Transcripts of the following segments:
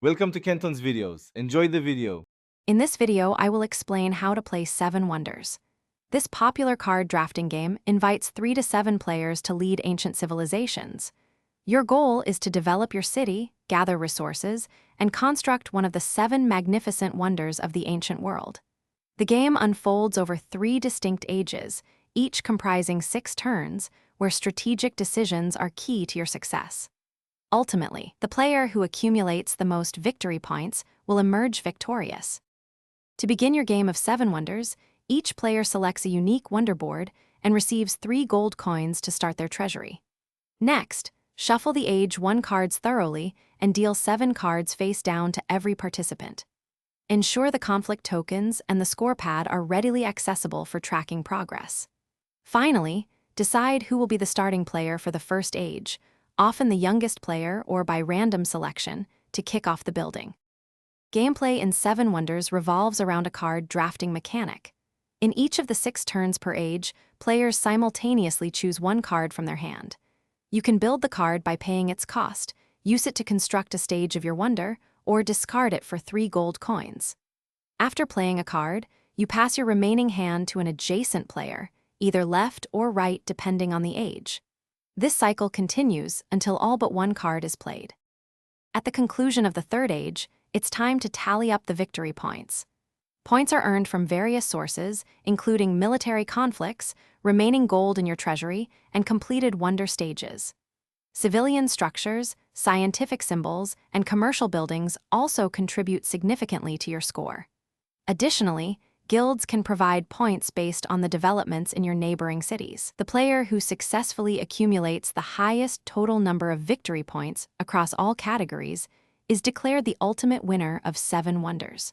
Welcome to Kenton's videos. Enjoy the video. In this video, I will explain how to play 7 Wonders. This popular card drafting game invites 3 to 7 players to lead ancient civilizations. Your goal is to develop your city, gather resources, and construct one of the 7 magnificent wonders of the ancient world. The game unfolds over 3 distinct ages, each comprising 6 turns, where strategic decisions are key to your success. Ultimately, the player who accumulates the most victory points will emerge victorious. To begin your game of 7 Wonders, each player selects a unique wonder board and receives 3 gold coins to start their treasury. Next, shuffle the Age 1 cards thoroughly and deal 7 cards face down to every participant. Ensure the conflict tokens and the score pad are readily accessible for tracking progress. Finally, decide who will be the starting player for the first age, often the youngest player or by random selection, to kick off the building. Gameplay in 7 Wonders revolves around a card drafting mechanic. In each of the 6 turns per age, players simultaneously choose 1 card from their hand. You can build the card by paying its cost, use it to construct a stage of your wonder, or discard it for 3 gold coins. After playing a card, you pass your remaining hand to an adjacent player, either left or right depending on the age. This cycle continues until all but 1 card is played. At the conclusion of the 3rd age, it's time to tally up the victory points. Points are earned from various sources, including military conflicts, remaining gold in your treasury, and completed wonder stages. Civilian structures, scientific symbols, and commercial buildings also contribute significantly to your score. Additionally, guilds can provide points based on the developments in your neighboring cities. The player who successfully accumulates the highest total number of victory points across all categories is declared the ultimate winner of 7 Wonders.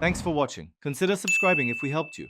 Thanks for watching. Consider subscribing if we helped you.